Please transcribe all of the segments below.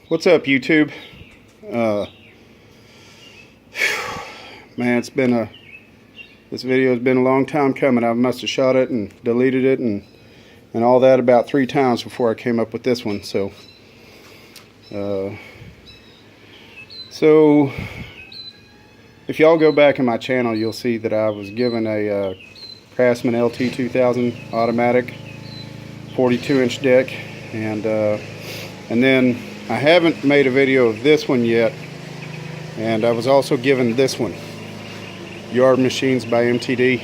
What's up, YouTube? Man, this video has been a long time coming. I must have shot it and deleted it and all that about 3 times before I came up with this one. So if y'all go back in my channel, you'll see that I was given a Craftsman LT2000 automatic 42-inch deck, and then I haven't made a video of this one yet, and I was also given this one, Yard Machines by MTD.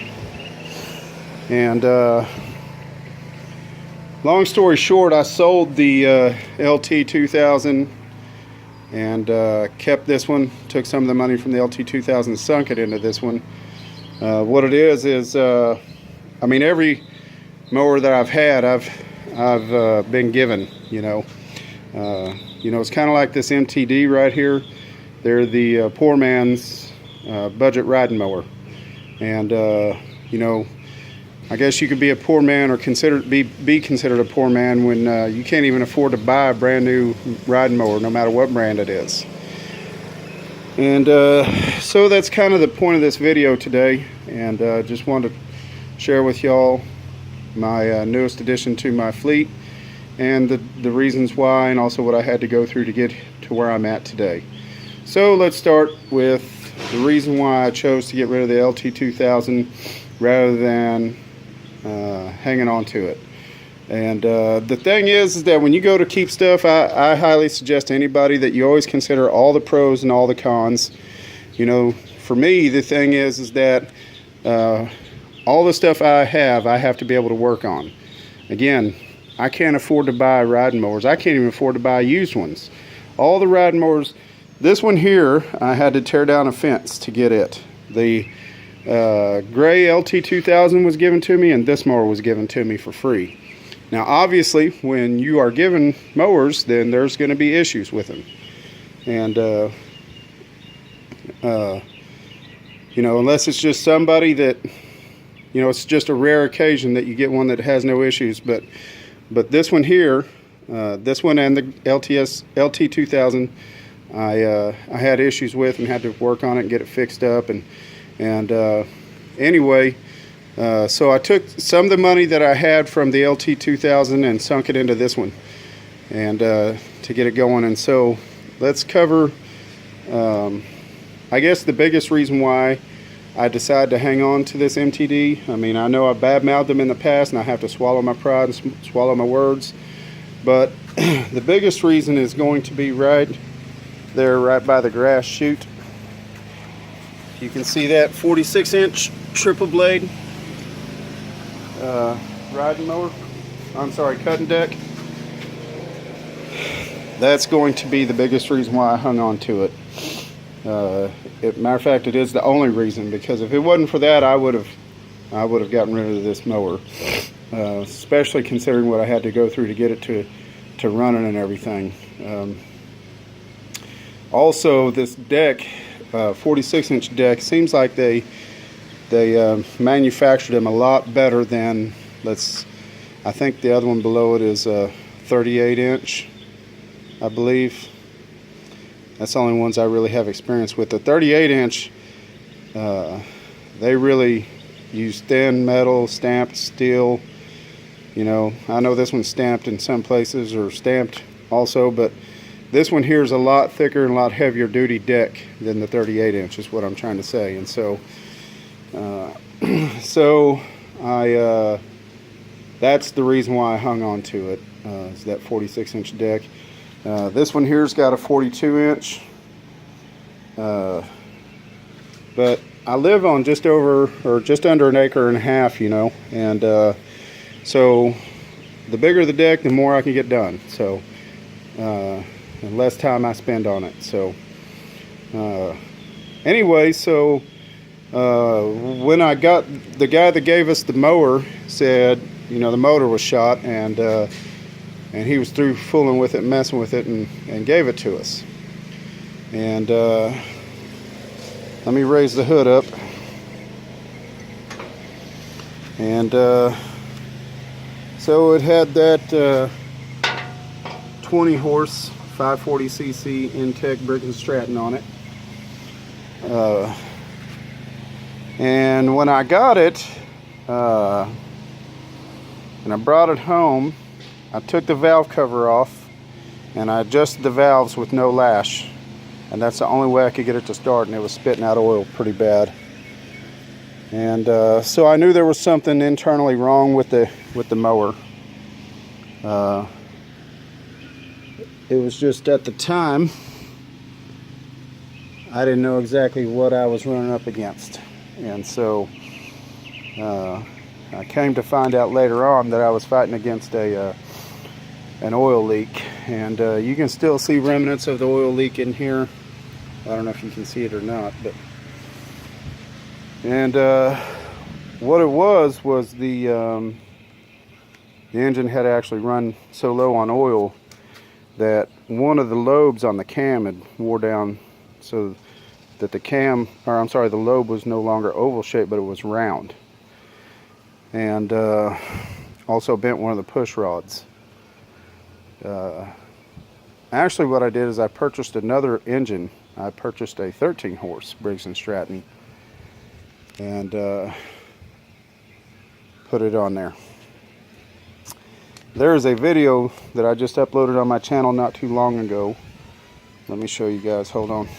And long story short, I sold the LT2000 and kept this one, took some of the money from the LT2000 and sunk it into this one. What it is I mean, every mower that I've had, I've been given, you know, it's kind of like this MTD right here. They're the poor man's budget riding mower, and you know, I guess you could be a poor man or be considered a poor man when you can't even afford to buy a brand new riding mower, no matter what brand it is. And so that's kind of the point of this video today, and just wanted to share with y'all my newest addition to my fleet, and the reasons why, and also what I had to go through to get to where I'm at today. So let's start with the reason why I chose to get rid of the LT2000 rather than hanging on to it. And the thing is that when you go to keep stuff, I highly suggest to anybody that you always consider all the pros and all the cons. You know, for me, the thing is that all the stuff I have to be able to work on. Again, I can't afford to buy riding mowers. I can't even afford to buy used ones. All the riding mowers, this one here, I had to tear down a fence to get it. The gray LT2000 was given to me, and this mower was given to me for free. Now, obviously, when you are given mowers, then there's going to be issues with them. And, you know, unless it's just somebody that, you know, it's just a rare occasion that you get one that has no issues. But this one here, this one and the LT2000, I had issues with and had to work on it and get it fixed up. And anyway, so I took some of the money that I had from the LT2000 and sunk it into this one, and to get it going. And so let's cover, I guess, the biggest reason why I decided to hang on to this MTD. I mean, I know I badmouthed them in the past, and I have to swallow my pride and swallow my words, but the biggest reason is going to be right there, right by the grass chute. You can see that 46-inch triple blade riding mower. I'm sorry, cutting deck. That's going to be the biggest reason why I hung on to it. Matter of fact, it is the only reason, because if it wasn't for that, I would have gotten rid of this mower, especially considering what I had to go through to get it to running and everything. Also, this deck, 46-inch deck, seems like they manufactured them a lot better than, I think the other one below it is a 38-inch, I believe. That's the only ones I really have experience with. The 38-inch, they really use thin metal, stamped steel. You know, I know this one's stamped in some places, or stamped also, but this one here is a lot thicker and a lot heavier duty deck than the 38-inch, is what I'm trying to say. And so, that's the reason why I hung on to it, is that 46-inch deck. This one here's got a 42-inch, but I live on just over, or just under an acre and a half, you know, and so the bigger the deck, the more I can get done. So, and less time I spend on it. So, anyway, so when I got, the guy that gave us the mower said, you know, the motor was shot, and he was through fooling with it, messing with it, and gave it to us. And let me raise the hood up. And so it had that 20 horse 540cc Intech Briggs & Stratton on it. And when I got it, and I brought it home, I took the valve cover off and I adjusted the valves with no lash, and that's the only way I could get it to start, and it was spitting out oil pretty bad. And so I knew there was something internally wrong with the mower. It was just at the time I didn't know exactly what I was running up against, and so I came to find out later on that I was fighting against an oil leak, and you can still see remnants of the oil leak in here. I don't know if you can see it or not, but what it was the engine had actually run so low on oil that one of the lobes on the cam had wore down, so that the lobe was no longer oval shaped, but it was round, and also bent one of the push rods. Actually, what I did is I purchased another engine. I purchased a 13 horse Briggs & Stratton and put it on there. There is a video that I just uploaded on my channel not too long ago. Let me show you guys. Hold on.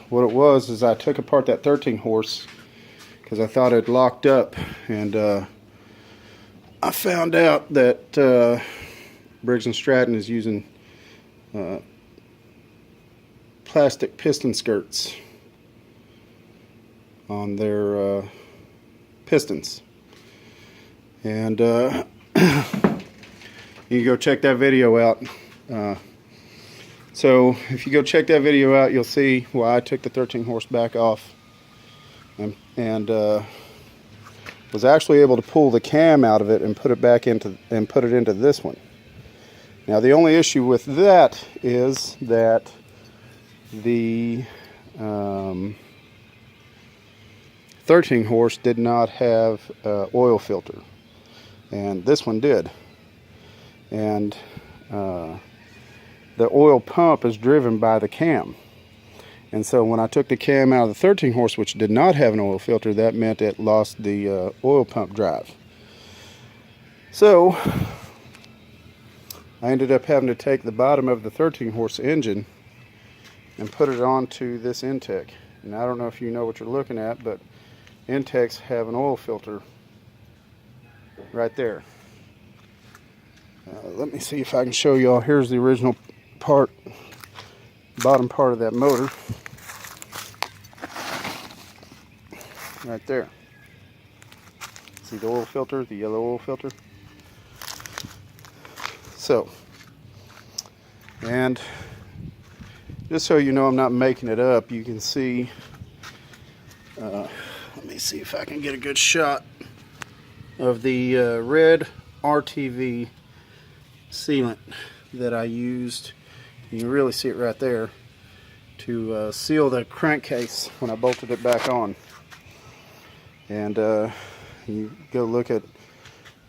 What it was is I took apart that 13 horse because I thought it locked up, and I found out that Briggs & Stratton is using plastic piston skirts on their pistons. And you can go check that video out. So if you go check that video out, you'll see why I took the 13 horse back off, and was actually able to pull the cam out of it and put it back into this one. Now the only issue with that is that the 13 horse did not have oil filter, and this one did. And the oil pump is driven by the cam, and so when I took the cam out of the 13 horse, which did not have an oil filter, that meant it lost the oil pump drive. So I ended up having to take the bottom of the 13 horse engine and put it onto this Intech. And I don't know if you know what you're looking at, but Intechs have an oil filter right there. Let me see if I can show y'all. Here's the original part, bottom part of that motor, right there. See the oil filter, the yellow oil filter? So, and just so you know I'm not making it up, you can see, let me see if I can get a good shot of the red RTV sealant that I used. You can really see it right there to seal the crankcase when I bolted it back on. And you go look at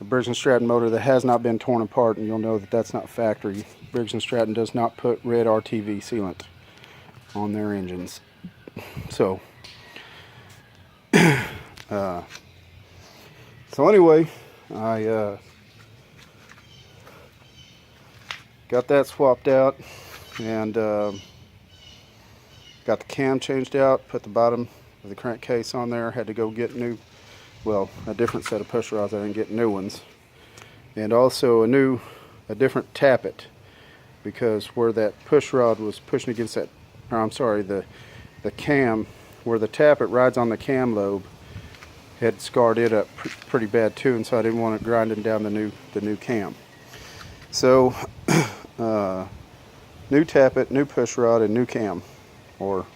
a Briggs & Stratton motor that has not been torn apart, and you'll know that that's not factory. Briggs & Stratton does not put red RTV sealant on their engines. So so anyway, I got that swapped out, and got the cam changed out, put the bottom of the crankcase on there. Had to go get a different set of push rods. I didn't get new ones, and also a different tappet, because where that push rod was pushing against that, or I'm sorry, the cam, where the tappet rides on the cam lobe, had scarred it up pretty bad too, and so I didn't want it grinding down the new cam. So new tappet, new push rod, and new cam, or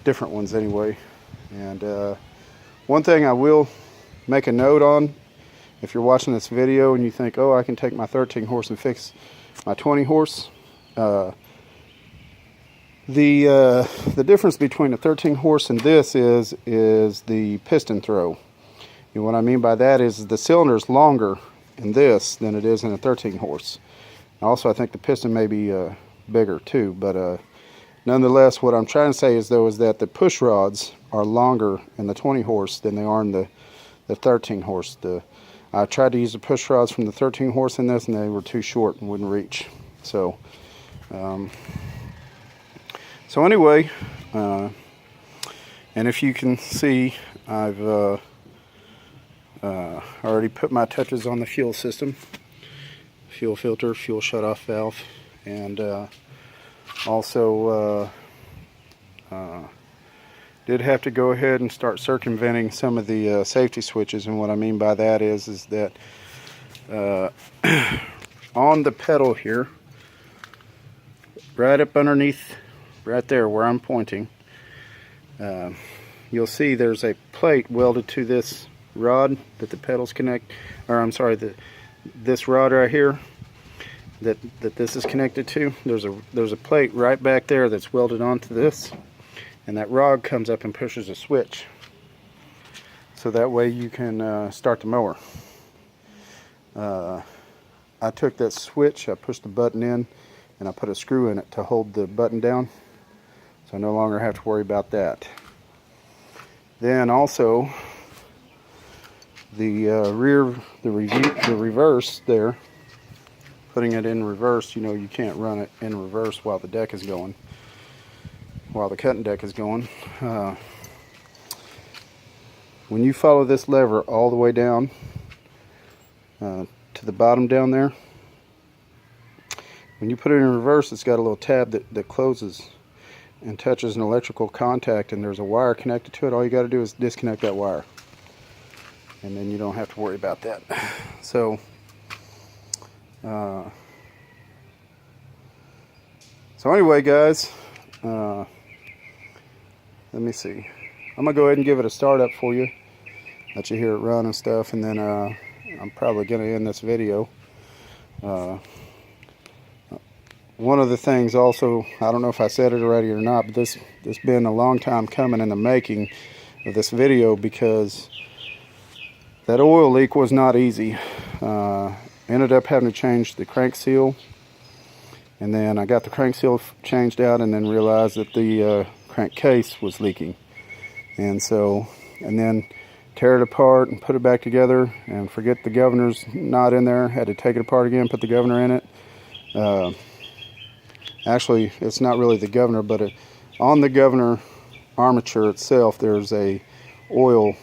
different ones anyway. And one thing I will make a note on, if you're watching this video and you think, oh, I can take my 13 horse and fix my 20 horse, the difference between a 13 horse and this is the piston throw. And what I mean by that is the cylinder is longer in this than it is in a 13 horse. Also, I think the piston may be bigger too, but nonetheless, what I'm trying to say is that the push rods are longer in the 20 horse than they are in the 13 horse. I tried to use the push rods from the 13 horse in this, and they were too short and wouldn't reach. So anyway, and if you can see, I've already put my touches on the fuel system, fuel filter, fuel shutoff valve, and also did have to go ahead and start circumventing some of the safety switches. And what I mean by that is that on the pedal here, right up underneath, right there where I'm pointing, you'll see there's a plate welded to this rod that the pedals connect, or I'm sorry, this rod right here that this is connected to. There's a plate right back there that's welded onto this, and that rod comes up and pushes a switch, so that way you can start the mower. I took that switch, I pushed the button in, and I put a screw in it to hold the button down, so I no longer have to worry about that. Then also the reverse there, putting it in reverse, you know, you can't run it in reverse while the deck is going, while the cutting deck is going. When you follow this lever all the way down to the bottom down there, when you put it in reverse, it's got a little tab that closes and touches an electrical contact, and there's a wire connected to it. All you got to do is disconnect that wire, and then you don't have to worry about that. So anyway, guys, let me see. I'm gonna go ahead and give it a start up for you, let you hear it run and stuff, and then I'm probably gonna end this video. One of the things also, I don't know if I said it already or not, but this been a long time coming in the making of this video, because that oil leak was not easy. Ended up having to change the crank seal, and then I got the crank seal changed out, and then realized that the crank case was leaking, and then tear it apart and put it back together, and forget the governor's not in there. Had to take it apart again, put the governor in it. Actually, it's not really the governor, but on the governor armature itself, there's a oil.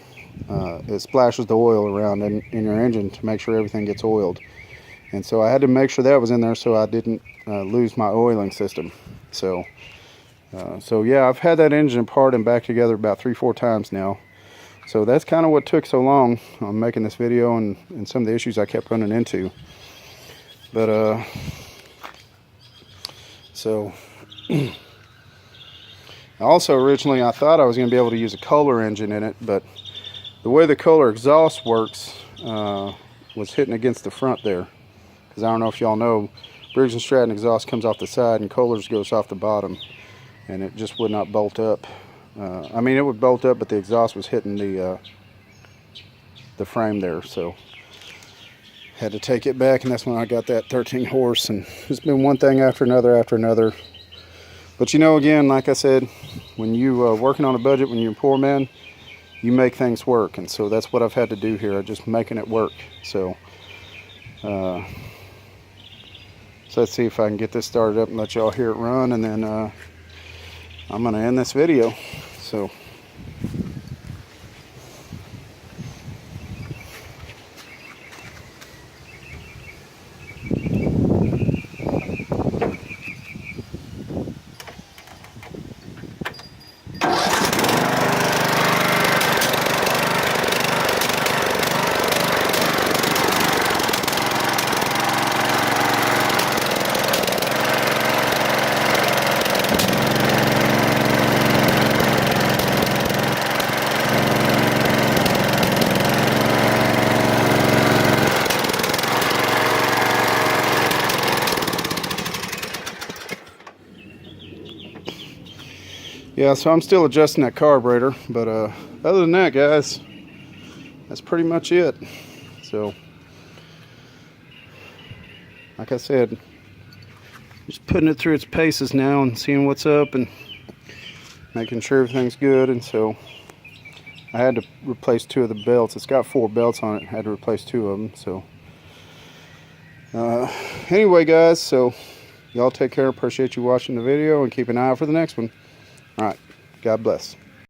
It splashes the oil around in your engine to make sure everything gets oiled. And so I had to make sure that was in there so I didn't lose my oiling system. So yeah, I've had that engine apart and back together about 3-4 times now. So that's kind of what took so long on making this video, and some of the issues I kept running into. But so also originally I thought I was going to be able to use a Kohler engine in it, but the way the Kohler exhaust works was hitting against the front there, because I don't know if y'all know, Briggs & Stratton exhaust comes off the side and Kohler's goes off the bottom, and it just would not bolt up. I mean, it would bolt up, but the exhaust was hitting the frame there, so had to take it back, and that's when I got that 13 horse, and it's been one thing after another. But you know, again, like I said, when you working on a budget, when you're a poor man, you make things work, and so that's what I've had to do here. I'm just making it work. So let's see if I can get this started up and let y'all hear it run, and then I'm gonna end this video. So yeah, so I'm still adjusting that carburetor, but other than that, guys, that's pretty much it. So like I said, just putting it through its paces now and seeing what's up and making sure everything's good. And so I had to replace 2 of the belts. It's got 4 belts on it. I had to replace 2 of them. So anyway, guys, so y'all take care. Appreciate you watching the video and keep an eye out for the next one. All right, God bless.